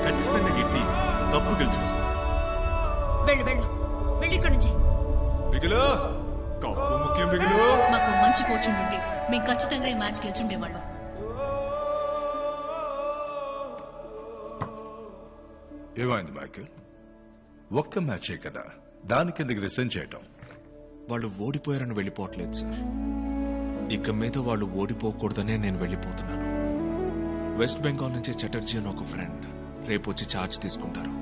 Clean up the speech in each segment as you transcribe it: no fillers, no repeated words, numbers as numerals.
ఖచ్చితంగా గిట్టి కప్పు గెలుచుకొస్తాం. వెళ్ళు వెళ్ళు వెళ్ళి ఇక్కడి నుంచి. బిగులు కప్పు ముఖ్యం బిగులు. మాకు మంచి కోచ్ ఉంటే మేము ఖచ్చితంగా ఈ మ్యాచ్ గెలిచుండేవాళ్ళం. ఏమైంది మైకేల్? ఒక్క మ్యాచే కదా, దానికి ఎందుకు రిసైన్ చేయటం? వాళ్ళు ఓడిపోయారని వెళ్ళిపోవట్లేదు సార్. ఇక మీద వాళ్ళు ఓడిపోకూడదనే నేను వెళ్ళిపోతున్నాను. వెస్ట్ బెంగాల్ నుంచి చటర్జీ అని ఒక ఫ్రెండ్ రేపు వచ్చి ఛార్జ్ తీసుకుంటారు.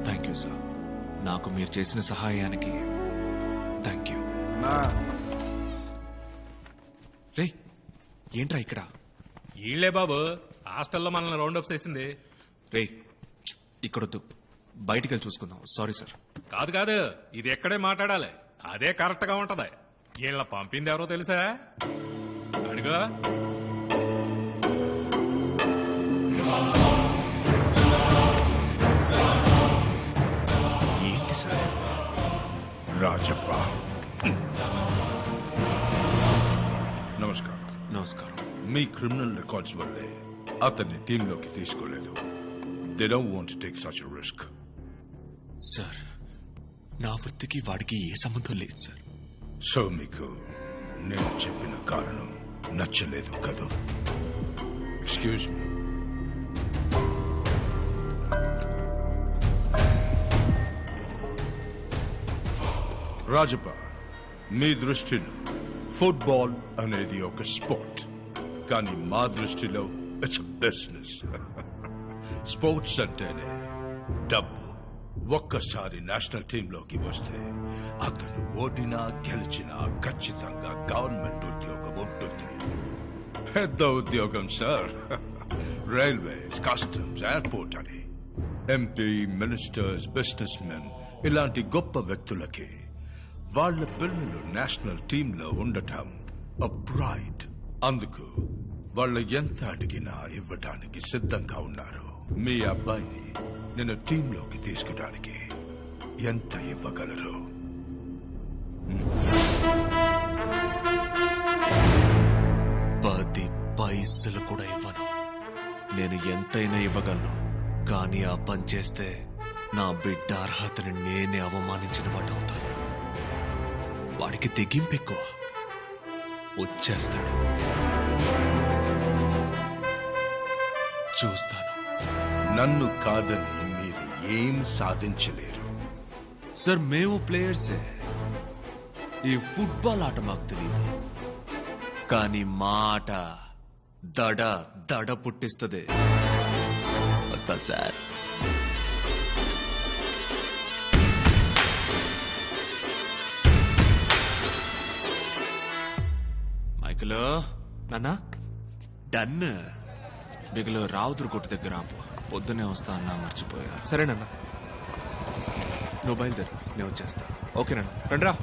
Thank you sir. నాకు మీరు చేసిన సహాయానికి థ్యాంక్ యూ. రే ఏంట్రా ఇక్కడ? ఈళ్లే బాబు హాస్టల్లో మనల్ని రౌండప్ చేసింది. రే ఇక్కడొద్దు, బయటికి వెళ్ళి చూసుకుందాం. Sorry sir. కాదు కాదు, ఇది ఎక్కడే మాట్లాడాలి, అదే కరెక్ట్ గా ఉంటది. వీళ్ళ పంపింది ఎవరో తెలుసా? అడుగు. ఏంటి సార్? రాజప్ప. నమస్కారం. నమస్కారం. మీ క్రిమినల్ రికార్డ్స్ వల్లే అతన్ని టీంలోకి తీసుకోలేదు. They don't want to take such a risk. Sir నా వృత్తికి వాడికి ఏ సంబంధం లేదు సార్. సో మీకు నేను చెప్పిన కారణం నచ్చలేదు కదూ? Excuse me. రాజప్ప, మీ దృష్టిలో ఫుట్బాల్ అనేది ఒక స్పోర్ట్, కానీ మా దృష్టిలో ఇట్స్ బిజినెస్. స్పోర్ట్స్ అంటేనే డబ్బు. ఒక్కసారి నేషనల్ టీంలోకి వస్తే అతను ఓడినా గెలిచినా ఖచ్చితంగా గవర్నమెంట్ ఉద్యోగం ఉంటుంది. పెద్ద ఉద్యోగం సార్. రైల్వేస్, కస్టమ్స్, ఎయిర్పోర్ట్ అని. ఎంపీ, మినిస్టర్స్, బిజినెస్ మెన్ ఇలాంటి గొప్ప వ్యక్తులకి వాళ్ళ పిల్లలు నేషనల్ టీంలో ఉండటం a pride. అందుకు వాళ్ళు ఎంత అడిగినా ఇవ్వడానికి సిద్ధంగా ఉన్నారు. మీ అబ్బాయిని నేను టీంలోకి తీసుకోవడానికి ఎంత ఇవ్వగలరు? 10 పైసలు కూడా ఇవ్వను. నేను ఎంతైనా ఇవ్వగలను, కానీ ఆ పని చేస్తే నా బిడ్డ అర్హతని నేనే అవమానించిన వాడవుతాను. వాడికి తెగింపు ఎక్కువ, వచ్చేస్తాడు. చూస్తాను. నన్ను కాదని మీరు ఏం సాధించలేరు. సార్ మేము ప్లేయర్సే. ఈ ఫుట్బాల్ ఆట మాకు తెలియదు, కానీ మా ఆట దడ దడ పుట్టిస్తుంది. వస్తా సార్. మైకిలో నాన్న డన్. బిగులు రావుదురు కొట్టు దగ్గర ఆపు. పొద్దునే వస్తా అన్నా, మర్చిపోయా. సరేనన్నా, నువ్వు బయలుదేరు, నేను వచ్చేస్తా. ఓకేనన్నా, రండిరా.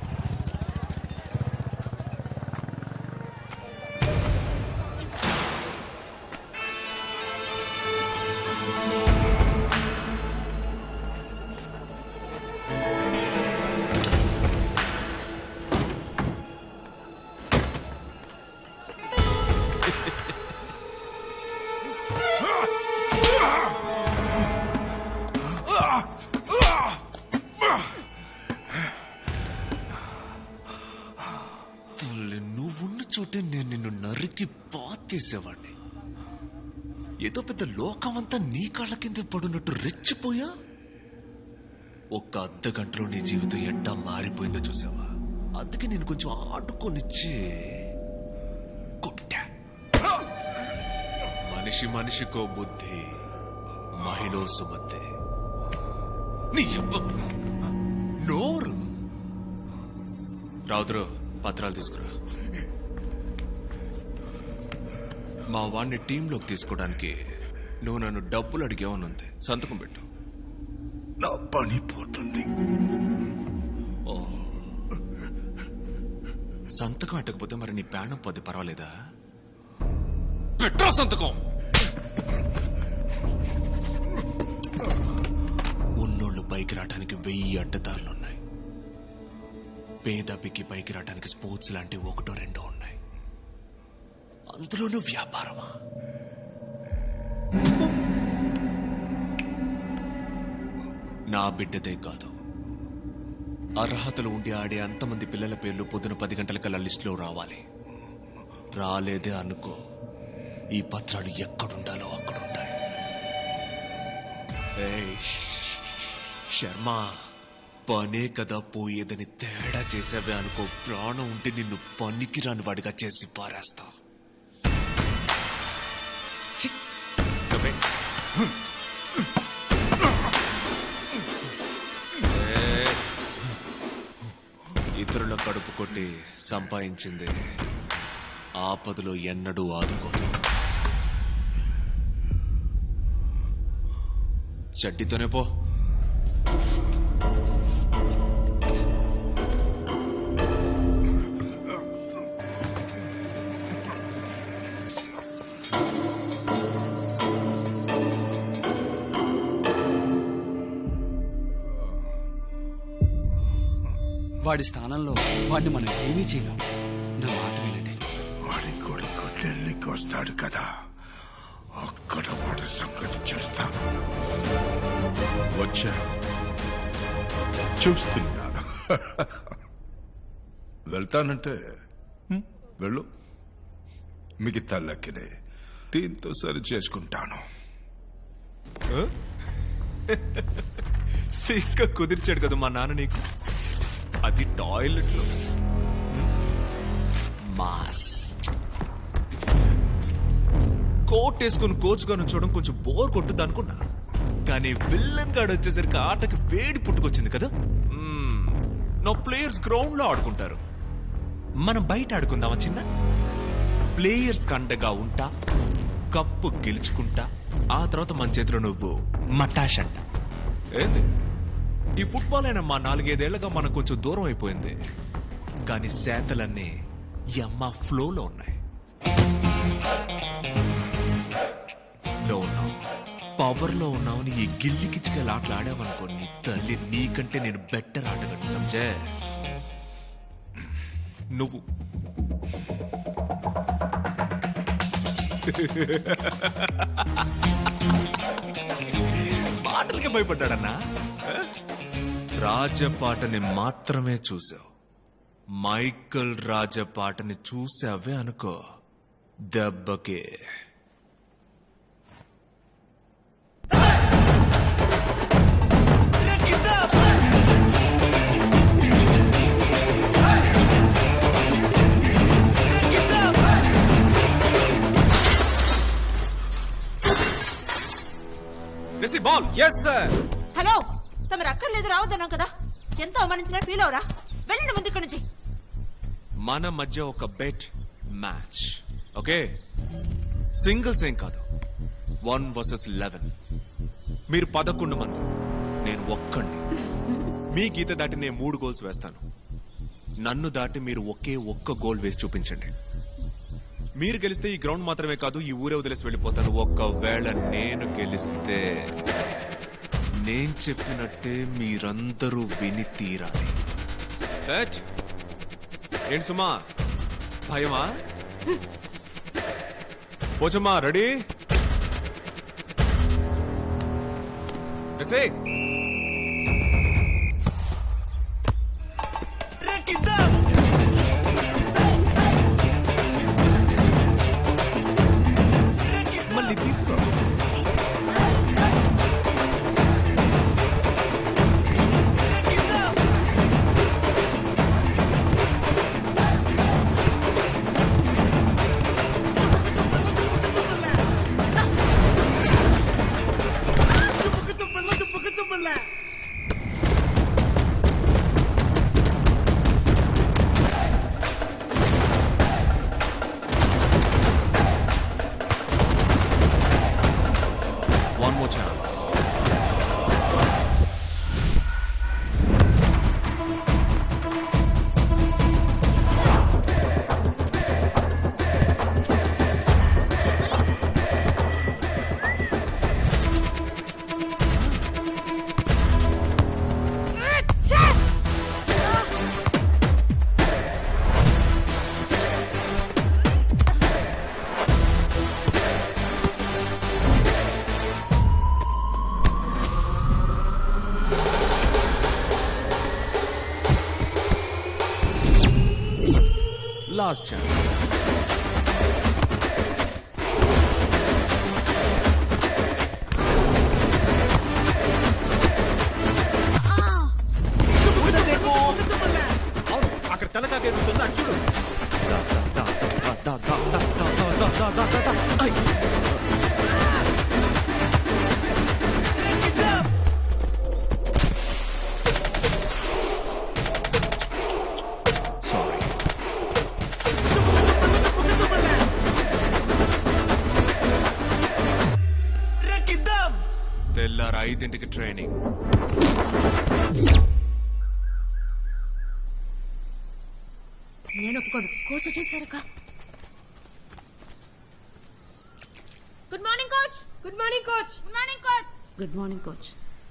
నువ్వున్న చోటే నేను నిన్ను నరికి పాతేసేవాడిని. ఏదో పెద్ద లోకమంతా నీ కాళ్ళ కింద పడున్నట్టు రెచ్చిపోయా. ఒక్క అర్ధ గంటలో నీ జీవితం ఎట్టా మారిపోయిందో చూసావా? అందుకే నేను కొంచెం ఆడుకొనిచ్చి కొట్టా. మనిషి మనిషికో బుద్ధి, మహిళో సుమతే. నీ నోరు. రావుదురు, పత్రాలు తీసుకురా. మా వాడిని టీంలోకి తీసుకోవడానికి నువ్వు నన్ను డబ్బులు అడిగేవనుంది. సంతకం పెట్టు. నా పని పోతుంది. సంతకం పెట్టకపోతే మరి నీ ప్రాణం పోతే పర్వాలేదా? పెట్టా సంతకం. ఉన్నోళ్ళు పైకి రావడానికి 1000 అడ్డదారులున్నాయి. పేదపికి పైకి రావడానికి స్పోర్ట్స్ లాంటి 1-2 ఉన్నాయి. అందులోనూ వ్యాపారమా? నా బిడ్డదే కాదు, అర్హతలు ఉండి ఆడే అంతమంది పిల్లల పేర్లు పొద్దున 10 గంటలకల్లా లిస్టులో రావాలి. రాలేదే అనుకో, ఈ పత్రాలు ఎక్కడుండాలో అక్కడుంటాయి. ఏయ్, శర్మ, పనే కదా పోయేదని తేడా చేసావే అనుకో, ప్రాణం ఉంటే నిన్ను పనికిరాని వాడిగా చేసి పారేస్తా. ఛీ! నవ్వే. ఏయ్, ఇతరుల కడుపు కొట్టి సంపాదించింది ఆపదలో ఎన్నడూ ఆదుకోదు. చడ్డీతోనే పో. వాడి స్థానంలో వాడిని మనం ఏమీ చేయలేం. నా మాట వినండి. వాడి కొడుకు ఢిల్లీకి వస్తాడు కదా, అక్కడ వాడి సంగతి చేస్తాను. వచ్చా, చూస్తున్నాను. వెళ్తానంటే వెళ్ళు, మిగతా లెక్కనే దీంతో సరి చేసుకుంటాను. ఇంకా కుదిర్చాడు కదా మా నాన్న నీకు, అది టాయిలెట్ లో. మాస్ కోట్ వేసుకుని కోచ్ గా నుంచోవడం కొంచెం బోర్ కొట్టుద్ది అనుకున్నా, కానీ విల్లన్ గాడు వచ్చేసరికి ఆటకి వేడి పుట్టుకొచ్చింది కదా. నా ప్లేయర్స్ గ్రౌండ్ లో ఆడుకుంటారు, మనం బయట ఆడుకుందామా చిన్న? ప్లేయర్స్ కండగా ఉంటా, కప్పు గెలుచుకుంటా, ఆ తర్వాత మన చేతిలో నువ్వు మటాష్ అంట. ఏంది ఈ ఫుట్బాల్ అయినా మా 4-5 ఏళ్లుగా మనకు కొంచెం దూరం అయిపోయింది, కానీ శాతలన్నీ అమ్మ ఫ్లోలో ఉన్నాయి. లో ఉన్నావు, పవర్ లో ఉన్నావు. ఈ గిల్లి కిచ్చికలు ఆటలు ఆడావనుకో, నీ తల్లి నీకంటే నేను బెటర్ ఆటగాడు సంజే. నువ్వు మాటలకే భయపడ్డాడన్నా. రాజపాటని మాత్రమే చూసావు, మైకల్ రాజపాటని చూసావే అనుకో, దెబ్బకే. బాల్. Yes sir. హలో, తమరు అక్కర్లేదు రావద్దన్నాం కదా, ఎంత అవమానించినా ఫీల్ అవరా? వెళ్ళండి ముందు ఇక్కడి నుంచి. మన మధ్య ఒక బెట్ మ్యాచ్, ఓకే? సింగిల్స్ ఏం కాదు, 1 vs 11. మీరు 11 మంది, నేను ఒక్కడిని. మీ గీత దాటి నేను 3 గోల్స్ వేస్తాను, నన్ను దాటి మీరు ఒకే ఒక్క గోల్ వేసి చూపించండి. మీరు గెలిస్తే ఈ గ్రౌండ్ మాత్రమే కాదు, ఈ ఊరే వదిలేసి వెళ్ళిపోతాను. ఒకవేళ నేను గెలిస్తే నేను చెప్పినట్టే మీరందరూ విని తీరాలి. ఏంటి సుమా, భయమా? పోచమ్మా, రెడీ? మళ్ళీ తీసుకో. Last chance. అక్కడ తెల్లకాక ఎదుగుతుంది అటు చూడు. సారీ. తెల్లారు 5ంటికి ట్రైనింగ్. నేను ఒప్పుకోను. కోచ్ వచ్చేసారక్క. Good morning coach. Good morning coach. Good morning coach. Good morning coach.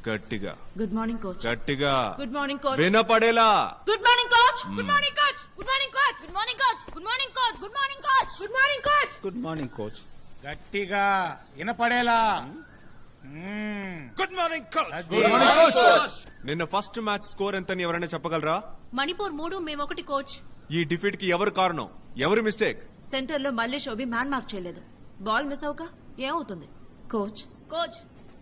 గట్టిగా గుడ్ మార్నింగ్ కోచ్. గట్టిగా గుడ్ మార్నింగ్ కోచ్. వినపడేలా. Good morning coach. Good morning coach. Good morning coach. Good morning coach. Good morning coach. Good morning coach. Good morning coach. Good morning coach. గట్టిగా వినపడేలా. Good morning coach. నిన్న first match score ఎంతని ఎవరైనా చెప్పగలరా? మణిపూర్ 3 మేము 1 coach. ఈ defeat కి ఎవరు కారణం? ఎవరి మిస్టేక్? సెంటర్ లో మళ్ళీ శోభి మ్యాన్ మార్క్ చేయలేదు. బాల్ మిస్ అవక ఏమవుతుంది? కోచ్. కోచ్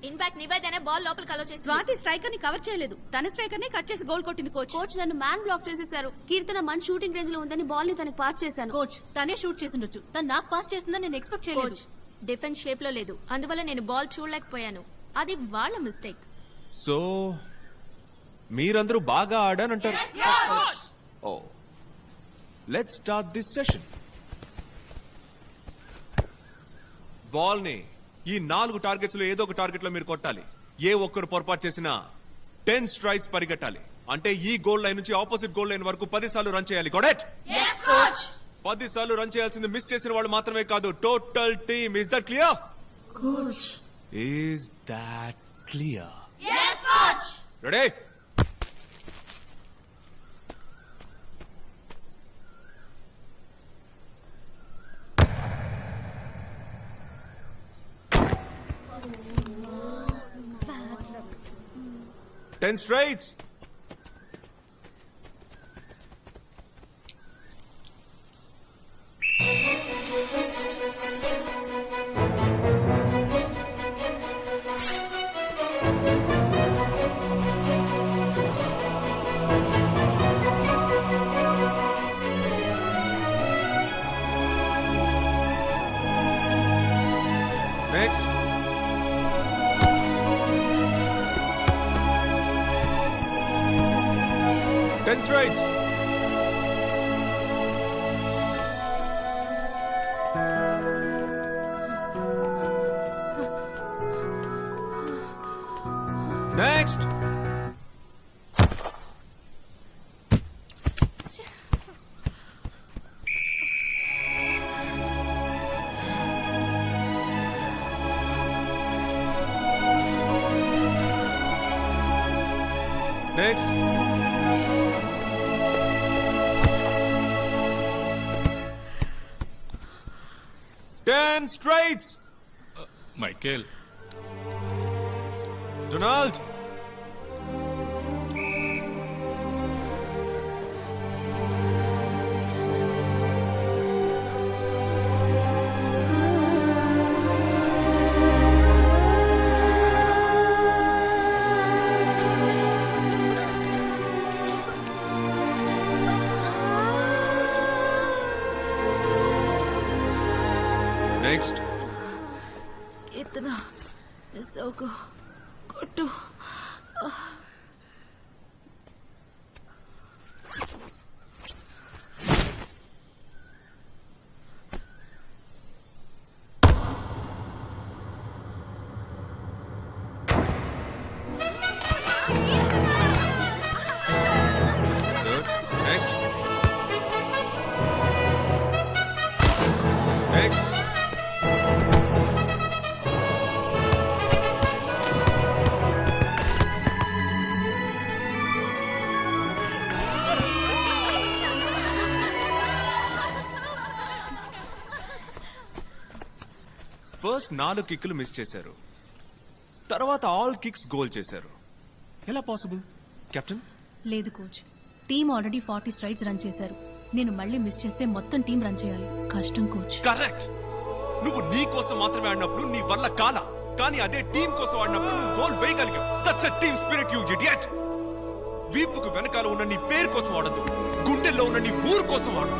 ఇన్ఫాక్ట్ నివేదనే బాల్ లోపలికి అలో చేసి స్వాతి స్ట్రైకర్ ని కవర్ చేయలేదు. తన స్ట్రైకర్ ని కట్ చేసి గోల్ కొట్టింది కోచ్. కోచ్ నన్ను మ్యాన్ బ్లాక్ చేసేశారు. కీర్తన మంచి షూటింగ్ రేంజ్ లో ఉందని బాల్ ని తనకి పాస్ చేశాను. కోచ్ తనే షూట్ చేసిండొచ్చు. తను నాకు పాస్ చేస్తుందని నేను ఎక్స్పెక్ట్ చేయలేదు. కోచ్ డిఫెన్స్ షేప్ లో లేదు, అందువల్ల నేను బాల్ చూడలేకపోయాను. అది వాళ్ళ మిస్టేక్. సో మీరందరూ బాగా ఆడానంటారు. Oh let's start this session. Ball ని ఈ 4 టార్గెట్స్ లో ఏదో ఒక టార్గెట్ లో మీరు కొట్టాలి. ఏ ఒక్కరు పొరపాటు చేసినా 10 స్ట్రైక్స్ పరిగెట్టాలి. అంటే ఈ గోల్ లైన్ నుంచి ఆపోజిట్ గోల్ లైన్ వరకు 10 సార్లు రన్ చేయాలి. కరెక్ట్? 10 సార్లు రన్ చేయాల్సింది మిస్ చేసిన వాళ్ళు మాత్రమే కాదు, total team. Is that clear? Coach. Is that clear? Yes, coach. Ready? Ten straights. Next. Ten straights. Next. Next. Ten straights. Michael Donald. Next. ఇతను సోకు కొట్టు. Good. Next. Next. ఫస్ట్ 4 కిక్లు మిస్ చేశారు, తర్వాత ఆల్ కిక్స్ గోల్ చేశారు. ఎలా possible captain? లేదు coach, team already 40 straights run చేశారు. నేను మళ్ళీ మిస్ చేస్తే మొత్తం టీం రన్ చేయాలి. కష్టం కోచ్. కరెక్ట్. నువ్వు నీ కోసం మాత్రమే ఆడినప్పుడు నీ వల్ల కాల, కానీ అదే టీం కోసం ఆడినప్పుడు నువ్వు గోల్ వేయగలిగావు. That's a team spirit, you idiot. వీపుకు వెనకాల ఉన్న నీ పేరు కోసం ఆడద్దు, గుండెల్లో ఉన్న నీ ఊరు కోసం ఆడు.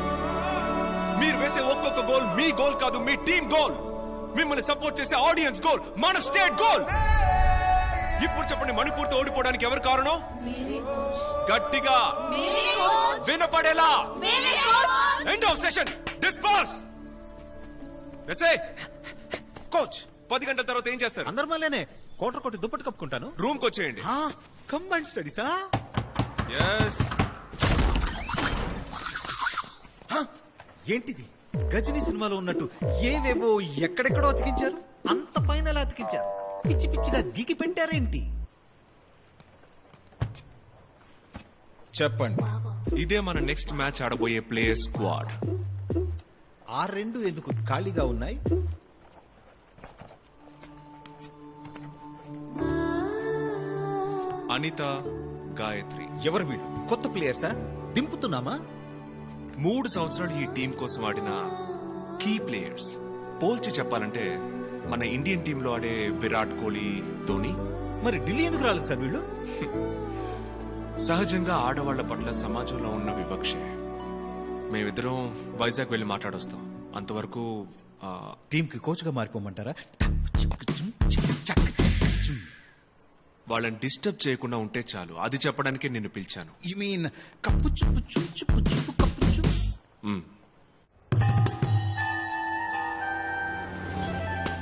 మీరు వేసే ఒక్కొక్క గోల్ మీ గోల్ కాదు, మీ టీం గోల్. మిమ్మల్ని సపోర్ట్ చేసే ఆడియన్స్ గోల్, మన స్టేట్ గోల్. ఇప్పుడు చెప్పండి, మణిపూర్తో ఓడిపోవడానికి ఎవరు కారణం? గట్టిగా వినపడేలా. End of session. Disperse. Coach 10 గంటల తర్వాత ఏం చేస్తారు? అందరి మళ్ళీనే కోటర్ కొట్టి దుప్పటి కప్పుకుంటాను. రూమ్ కి వచ్చేయండి. కంబైన్ స్టడీసా? ఎస్. ఏంటిది? గజనీ సినిమాలో ఉన్నట్టు ఏవేవో ఎక్కడెక్కడో అతికించారు. అంత పైన ఎలా అతికించారు? పిచ్చి పిచ్చిగా గీకి పెట్టారేంటి? చెప్పండి. ఇదే మన నెక్స్ట్ మ్యాచ్ ఆడబోయే ప్లేయర్ స్క్వాడ్. ఆ రెండు ఎందుకు ఖాళీగా ఉన్నాయి? అనిత, గాయత్రి. ఎవరు వీళ్ళు? కొత్త ప్లేయర్సా? దింపుతున్నామా? 3 సంవత్సరాలు ఈ టీం కోసం ఆడిన కీ ప్లేయర్స్. పోల్చి చెప్పాలంటే మన ఇండియన్ టీంలో ఆడే విరాట్ కోహ్లీ, ధోని. మరి ఢిల్లీ ఎందుకు రాలేదు సార్ వీళ్ళు? సహజంగా ఆడవాళ్ల పట్ల సమాజంలో ఉన్న వివక్షే. మేమిద్దరం వైజాగ్ వెళ్ళి మాట్లాడొస్తాం. అంతవరకు టీమ్ కి కోచ్ గా మారిపోమంటారా? వాళ్ళని డిస్టర్బ్ చేయకుండా ఉంటే చాలు. అది చెప్పడానికే నిన్ను పిలిచాను. యు మీన్ కప్పు చుప్పు చుప్పు చుప్పు చుప్పు కప్పు చుప్పు